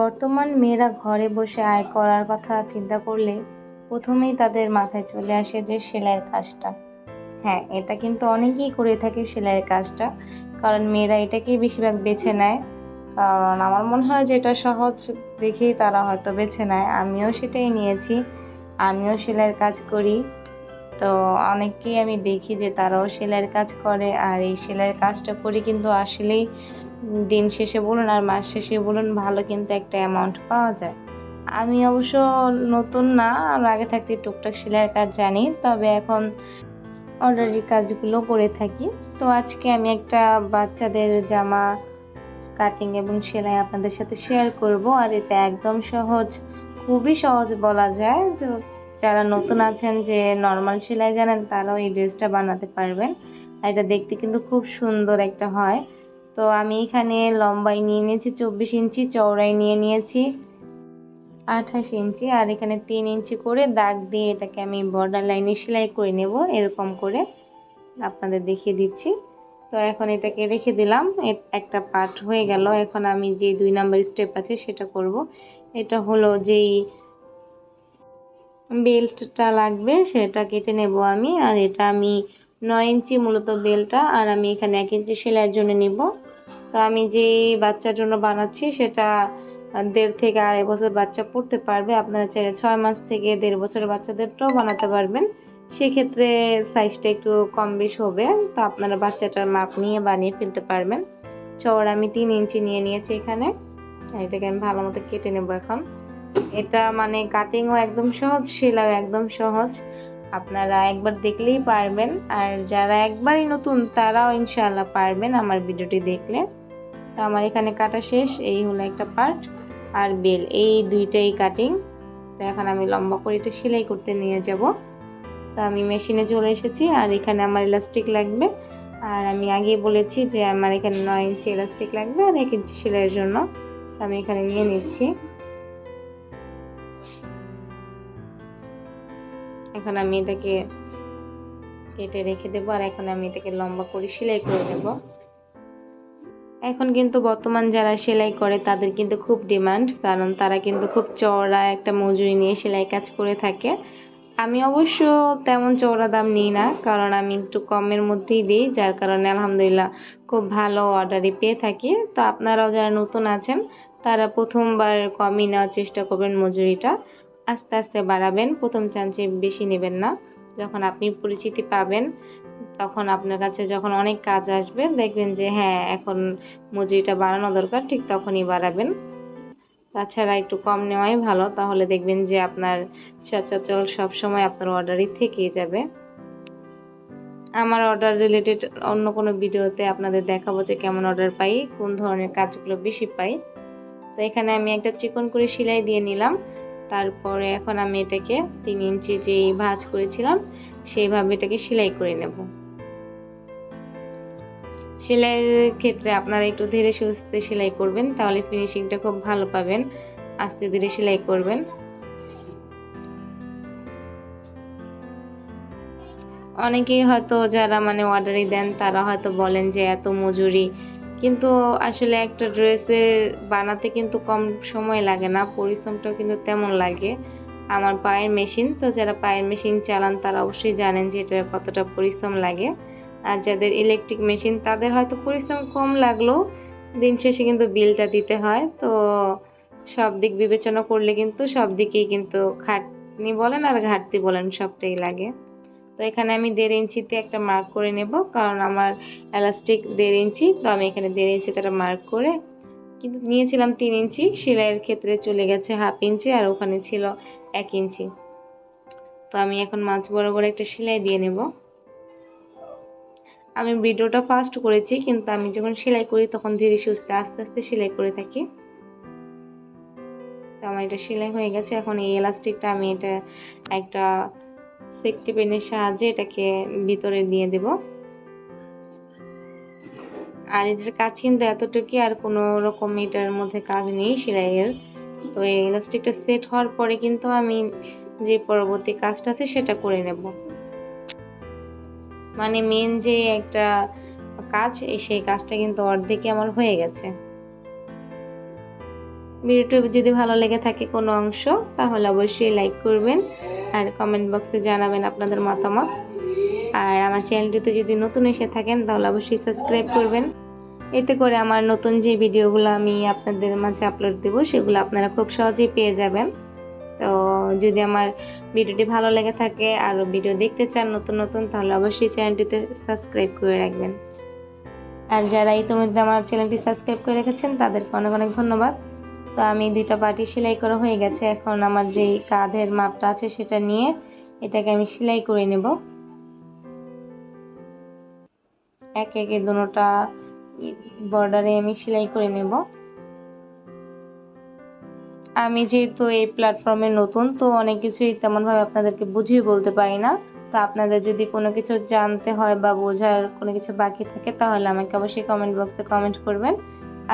বর্তমান মেয়েরা ঘরে বসে আয় করার কথা চিন্তা করলে প্রথমেই তাদের মাথায় চলে আসে যে সেলাইয়ের কাজটা। হ্যাঁ, এটা কিন্তু অনেকেই করে থাকে সেলাইয়ের কাজটা, কারণ মেয়েরা এটাকেই বেশিরভাগ বেছে নেয়। কারণ আমার মনে হয় যে এটা সহজ দেখেই তারা হয়তো বেছে নেয়। আমিও সেটাই নিয়েছি, আমিও সেলাইয়ের কাজ করি। তো অনেককেই আমি দেখি যে তারাও সেলাইয়ের কাজ করে, আর এই সেলাইয়ের কাজটা করে কিন্তু আসলেই দিন শেষে বলুন আর মাস শেষে বলুন ভালো কিন্তু একটা অ্যামাউন্ট পাওয়া যায়। আমি অবশ্য নতুন না, আর আগে থাকতে টুকটাক সেলাইয়ের কাজ জানি, তবে এখন অর্ডারের কাজগুলো করে থাকি। তো আজকে আমি একটা বাচ্চাদের জামা কাটিং এবং সেলাই আপনাদের সাথে শেয়ার করব, আর এটা একদম সহজ, খুবই সহজ বলা যায়। যারা নতুন আছেন, যে নর্মাল সেলাই জানেন, তারাও এই ড্রেসটা বানাতে পারবেন। আর এটা দেখতে কিন্তু খুব সুন্দর একটা হয়। তো আমি এখানে লম্বাই নিয়ে নিয়েছি 24 ইঞ্চি, চওড়াই নিয়ে নিয়েছি 28 ইঞ্চি, আর এখানে 3 ইঞ্চি করে দাগ দিয়ে এটাকে আমি বর্ডার লাইনে সেলাই করে নেব, এরকম করে আপনাদের দেখিয়ে দিচ্ছি। তো এখন এটাকে রেখে দিলাম, একটা পার্ট হয়ে গেল। এখন আমি যে 2 নাম্বার স্টেপ আছে সেটা করব। এটা হলো যেই বেল্টটা লাগবে সেটা কেটে নেব আমি, আর এটা আমি 9 ইঞ্চি মূলত বেল্টটা, আর আমি এখানে 1 ইঞ্চি সেলাইয়ের জন্য নিব। তো আমি যে বাচ্চার জন্য বানাচ্ছি সেটা 1.5 থেকে 2.5 বছর বাচ্চা পড়তে পারবে। আপনারা চাইলে 6 মাস থেকে 1.5 বছরের বাচ্চাদেরটাও বানাতে পারবেন। সেক্ষেত্রে সাইজটা একটু কম বেশ হবে, তো আপনারা বাচ্চাটার মাপ নিয়ে বানিয়ে ফেলতে পারবেন। চওড়া আমি 3 ইঞ্চি নিয়ে নিয়েছি এখানে। এটাকে আমি ভালো মতো কেটে নেব এখন। এটা মানে কাটিংও একদম সহজ, সেলাইও একদম সহজ, আপনারা একবার দেখলেই পারবেন। আর যারা একবারই নতুন তারাও ইনশাআল্লাহ পারবেন আমার ভিডিওটি দেখলে। তো আমার এখানে কাটা শেষ, এই হলো একটা পার্ট, আর বেল, এই দুইটাই কাটিং। তো এখন আমি লম্বা করে এটা সেলাই করতে নিয়ে যাব। তো আমি মেশিনে চলে এসেছি, আর এখানে আমার ইলাস্টিক লাগবে। আর আমি আগেই বলেছি যে আমার এখানে 9 ইঞ্চি ইলাস্টিক লাগবে আর 1 ইঞ্চি সেলাইয়ের জন্য। আমি এখানে নিয়ে নিচ্ছি। এখন আমি এটাকে কেটে রেখে দেবো, আর এখন আমি এটাকে লম্বা করে সেলাই করে নেব। এখন কিন্তু বর্তমান যারা সেলাই করে তাদের কিন্তু খুব ডিমান্ড, কারণ তারা কিন্তু খুব চওড়া একটা মজুরি নিয়ে সেলাই কাজ করে থাকে। আমি অবশ্য তেমন চওড়া দাম নিই না, কারণ আমি একটু কমের মধ্যেই দিই, যার কারণে আলহামদুলিল্লাহ খুব ভালো অর্ডারই পেয়ে থাকি। তো আপনারাও যারা নতুন আছেন তারা প্রথমবার কমই নেওয়ার চেষ্টা করবেন মজুরিটা, আস্তে আস্তে বাড়াবেন, প্রথম চান্সে বেশি নেবেন না। যখন আপনি পরিচিতি পাবেন, তখন আপনার কাছে যখন অনেক কাজ আসবে, দেখবেন যে হ্যাঁ এখন মজুরিটা বাড়ানো দরকার, ঠিক তখনই বাড়াবেন। তাছাড়া একটু কম নেওয়াই ভালো, তাহলে দেখবেন যে আপনার সচরাচর সবসময় আপনার অর্ডারই থেকেই যাবে। আমার অর্ডার রিলেটেড অন্য কোনো ভিডিওতে আপনাদের দেখাবো যে কেমন অর্ডার পাই, কোন ধরনের কাজগুলো বেশি পাই। তো এখানে আমি একটা চিকন করে সেলাই দিয়ে নিলাম। তারপরে এখন আমি এটাকে 3 ইঞ্চি যেই ভাঁজ করেছিলাম সেইভাবে এটাকে সেলাই করে নেব। সেলাইয়ের ক্ষেত্রে আপনারা একটু ধীরে সুস্থে সেলাই করবেন, তাহলে ফিনিশিংটা খুব ভালো পাবেন। আস্তে ধীরে সেলাই করবেন। অনেকেই হয়তো যারা মানে অর্ডারই দেন তারা হয়তো বলেন যে এত মজুরি, কিন্তু আসলে একটা ড্রেসের বানাতে কিন্তু কম সময় লাগে না, পরিশ্রমটাও কিন্তু তেমন লাগে। আমার পায়ের মেশিন, তো যারা পায়ের মেশিন চালান তারা অবশ্যই জানেন যে এটা কতটা পরিশ্রম লাগে। আর যাদের ইলেকট্রিক মেশিন তাদের হয়তো পরিশ্রম কম লাগলেও দিন শেষে কিন্তু বিলটা দিতে হয়। তো সব দিক বিবেচনা করলে কিন্তু সব দিকেই কিন্তু খাটনি বলেন আর ঘাটতি বলেন সবটাই লাগে। তো এখানে আমি 1.5 ইঞ্চিতে একটা মার্ক করে নেব, কারণ আমার এলাস্টিক 1.5 ইঞ্চি, তো আমি এখানে 1.5 ইঞ্চিতে একটা মার্ক করে, কিন্তু নিয়েছিলাম 3 ইঞ্চি, সেলাইয়ের ক্ষেত্রে চলে গেছে 1/2 ইঞ্চি, আর ওখানে ছিল 1 ইঞ্চি। তো আমি এখন মাঝ বরাবর একটা সেলাই দিয়ে নেব। আমি ভিডিওটা ফাস্ট করেছি, কিন্তু আমি যখন সেলাই করি তখন ধীরে সুস্থে আস্তে আস্তে সেলাই করে থাকি। তো আমার এটা সেলাই হয়ে গেছে। এখন এই এলাস্টিকটা আমি এটা একটা সেফটি পিনের সাহায্যে এটাকে ভিতরে দিয়ে দেব। আর এটার কাজ কিন্তু এতটুকুই, আর কোনো রকম এটার মধ্যে কাজ নেই সেলাইয়ের। তো এই ইলাস্টিকটা সেট হওয়ার পরে কিন্তু আমি যে পরবর্তী কাজটা আছে সেটা করে নেব। মানে মেন যে একটা কাজ, সেই কাজটা কিন্তু অর্ধেকই আমার হয়ে গেছে। ভিডিওটি যদি ভালো লেগে থাকে কোনো অংশ, তাহলে অবশ্যই লাইক করবেন আর কমেন্ট বক্সে জানাবেন আপনাদের মতামত। আর আমার চ্যানেলটিতে যদি নতুন এসে থাকেন তাহলে অবশ্যই সাবস্ক্রাইব করবেন। এতে করে আমার নতুন যে ভিডিওগুলো আমি আপনাদের মাঝে আপলোড দেব সেগুলো আপনারা খুব সহজেই পেয়ে যাবেন। তো যদি আমার ভিডিওটি ভালো লেগে থাকে আর ভিডিও দেখতে চান নতুন নতুন, তাহলে অবশ্যই চ্যানেলটিতে সাবস্ক্রাইব করে রাখবেন। আর যারা ইতিমধ্যে আমার চ্যানেলটি সাবস্ক্রাইব করে রেখেছেন তাদেরকে অনেক অনেক ধন্যবাদ। তো আমি 2টা পার্টি সেলাই করা হয়ে গেছে। এখন আমার যে কাঁধের মাপটা আছে সেটা নিয়ে এটাকে আমি সেলাই করে নেব। একে একে দুটোটা বর্ডারে আমি সেলাই করে নেব। আমি যেহেতু এই প্ল্যাটফর্মে নতুন, তো অনেক কিছুই তেমনভাবে আপনাদেরকে বুঝিয়ে বলতে পারি না। তো আপনাদের যদি কোনো কিছু জানতে হয় বা বোঝার কোনো কিছু বাকি থাকে তাহলে আমাকে অবশ্যই কমেন্ট বক্সে কমেন্ট করবেন।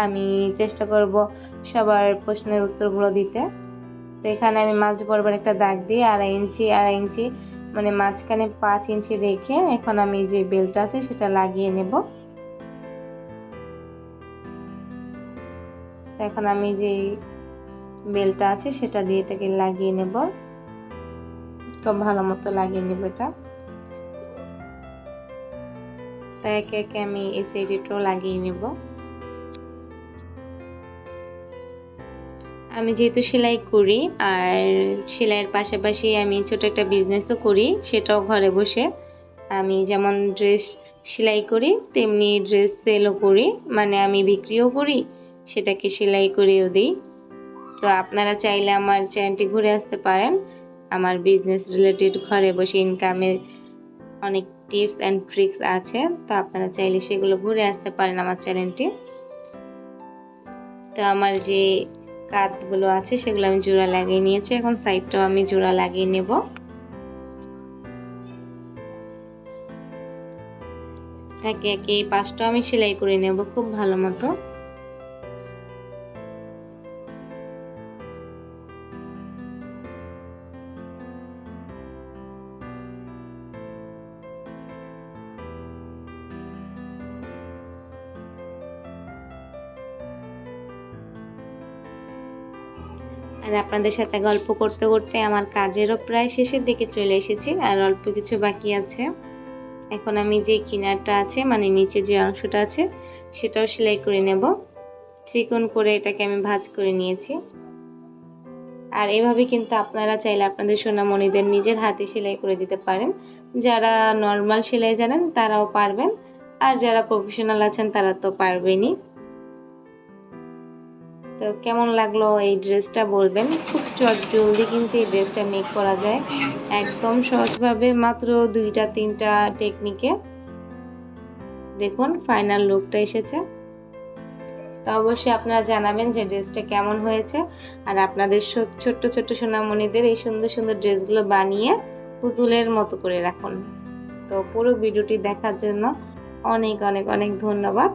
আমি চেষ্টা করব সবার প্রশ্নের উত্তরগুলো দিতে। তো এখানে আমি মাঝ বরাবর একটা দাগ দিয়ে আড়াই ইঞ্চি মানে মাঝখানে 5 ইঞ্চি রেখে এখন আমি যে বেল্টটা আছে সেটা লাগিয়ে নেব। এখন আমি যে বেল্টটা আছে সেটা দিয়ে এটাকে লাগিয়ে নেব, খুব ভালো মতো লাগিয়ে নেব এটা। তো একে একে আমি এই সাইডেটাও লাগিয়ে নেব। আমি যেহেতু সেলাই করি আর সেলাইয়ের পাশাপাশি আমি ছোট একটা বিজনেসও করি, সেটাও ঘরে বসে। আমি যেমন ড্রেস সেলাই করি তেমনি ড্রেস সেলও করি, মানে আমি বিক্রিও করি সেটাকে সেলাই করেও দিই। তো আপনারা চাইলে আমার চ্যানেলটি ঘুরে আসতে পারেন। আমার বিজনেস রিলেটেড ঘরে বসে ইনকামের অনেক টিপস অ্যান্ড ট্রিক্স আছে, তো আপনারা চাইলে সেগুলো ঘুরে আসতে পারেন আমার চ্যানেলটি। তো আমার যে কাঁধগুলো আছে সেগুলো আমি জোড়া লাগিয়ে নিয়েছি, এখন সাইডটাও আমি জোড়া লাগিয়ে নেব। একে একে এই পাশটাও আমি সেলাই করে নেব খুব ভালো মতো। আর আপনাদের সাথে গল্প করতে করতে আমার কাজেরও প্রায় শেষের দিকে চলে এসেছি, আর অল্প কিছু বাকি আছে। এখন আমি যে কিনারটা আছে মানে নিচে যে অংশটা আছে সেটাও সেলাই করে নেব। চিকন করে এটাকে আমি ভাঁজ করে নিয়েছি। আর এভাবে কিন্তু আপনারা চাইলে আপনাদের সোনামণিদের নিজের হাতে সেলাই করে দিতে পারেন। যারা নর্মাল সেলাই জানেন তারাও পারবেন, আর যারা প্রফেশনাল আছেন তারা তো পারবেনই। তো কেমন লাগলো এই ড্রেসটা বলবেন। খুব জলদি কিন্তু এই ড্রেসটা মেক করা যায় একদম সহজভাবে, মাত্র 2-3টা টেকনিকে। দেখুন ফাইনাল লুকটা এসেছে। তো অবশ্যই আপনারা জানাবেন যে ড্রেসটা কেমন হয়েছে, আর আপনাদের ছোট্ট ছোট্ট সোনামণিদের এই সুন্দর সুন্দর ড্রেসগুলো বানিয়ে পুতুলের মতো করে রাখুন। তো পুরো ভিডিওটি দেখার জন্য অনেক অনেক অনেক ধন্যবাদ।